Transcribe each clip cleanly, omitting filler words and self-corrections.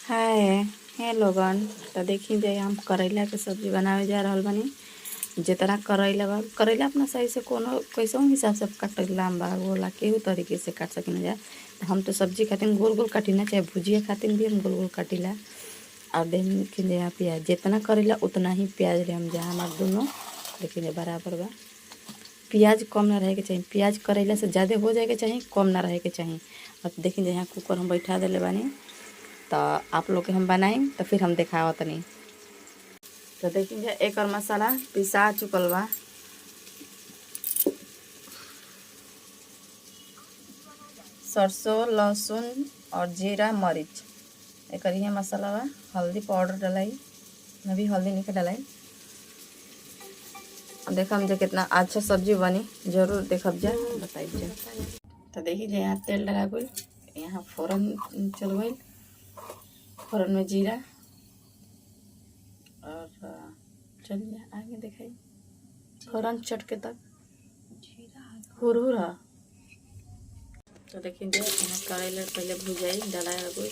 हाय हे लोगन। तो देखी जाए हम करेला के सब्जी बनावे जा रहल बानी। जितना करेला बा करेला अपना सही से कोनो कैसो हिसाब से काटला बा गोला केहू तरीके से काट सकिन जा। तो हम तो सब्जी खातिर गोल गोल काटिना चाहे भुजिया खातिर भी हम गोल गोल काटिला। और देखिए यहाँ प्याज जितना करेला उतना ही प्याज ले हम जा हमार दोनों देखिए बराबर बा। प्याज कम ना रहे के चाहिए, प्याज करेला से ज़्यादा हो जाए के चाहिए, कम ना रहे के चाहिए। और देखिए यहाँ कुकर हम बैठा दिले बानी, तो आप लोग के हम बनाई तो फिर हम दिखावा तनी। तो देखिए एक और मसाला पिसा चुकल बा। सरसों लहसुन और जीरा मरीच एक ये मसाला बा। हल्दी पाउडर डलाई, मैं भी हल्दी नहीं डलाई। देखम जे कितना अच्छा सब्जी बनी, जरूर देखब जा बताइब जा। तो देखिए यहाँ तेल डला गई, यहाँ फोरन चल गई। फोरन में जीरा और चलिए आगे दिखाई। फोरन चटके तक हुरहुरा। तो देखिए यहाँ करेला पहले भुजाई डलाया गई।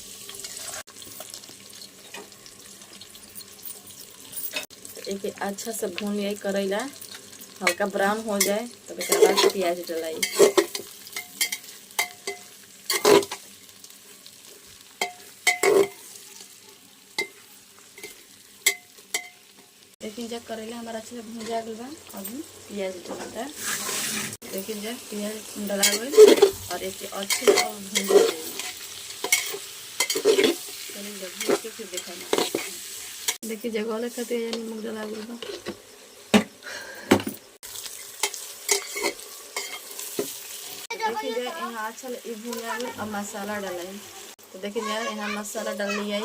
एक अच्छा से भून लिया करेला, हल्का ब्राउन हो जाए तो एक बाद प्याज डलाई। देखिए जब करेला हमारा अच्छे से भूंजा गया बा, अभी प्याज डलता है। देखिए जब प्याज डला गई और एक अच्छे से भूंजा गई। चलिए के फिर देखा देखिए जगह खाते नमक डला गई बा। देखिए यहाँ अच्छा भूंजा गई और मसाला डलाई। तो देखिए यहाँ मसाला डाल लिया।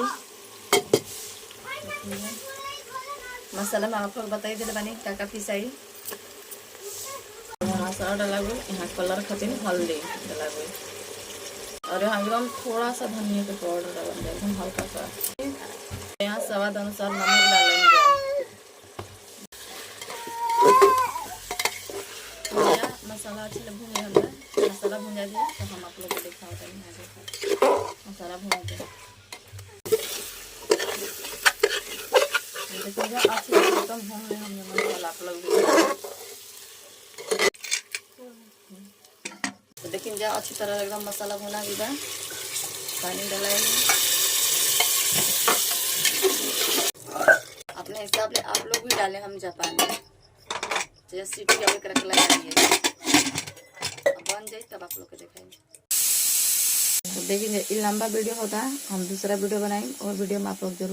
मसाला में आप लोग बताई दिले बानी का पिसाई। मसाला डाला गई, यहाँ कलर खातिर हल्दी डाला गई और यहाँ एकदम थोड़ा सा धनिया के पाउडर डाला जाए, एकदम हल्का सा। यहाँ स्वाद अनुसार नमक डालेंगे। मसाला अच्छे से भून गया, मसाला भूंजा दिया तो हम आप लोग को दिखाते हैं। मसाला भून दिया अच्छे से एकदम भून रहे हमने मसाला आप लोग। तो देखिए जा अच्छी तरह एकदम मसाला भुना भी बा। पानी डालाए अपने हिसाब से आप लोग भी डालें, हम जापान जैसे सीटी अभी करके लगाइए बन जाए तब आप लोग को दिखाएंगे। तो देखिए ये लंबा वीडियो होता है, हम दूसरा वीडियो बनाएंगे और वीडियो में आप लोग जरूर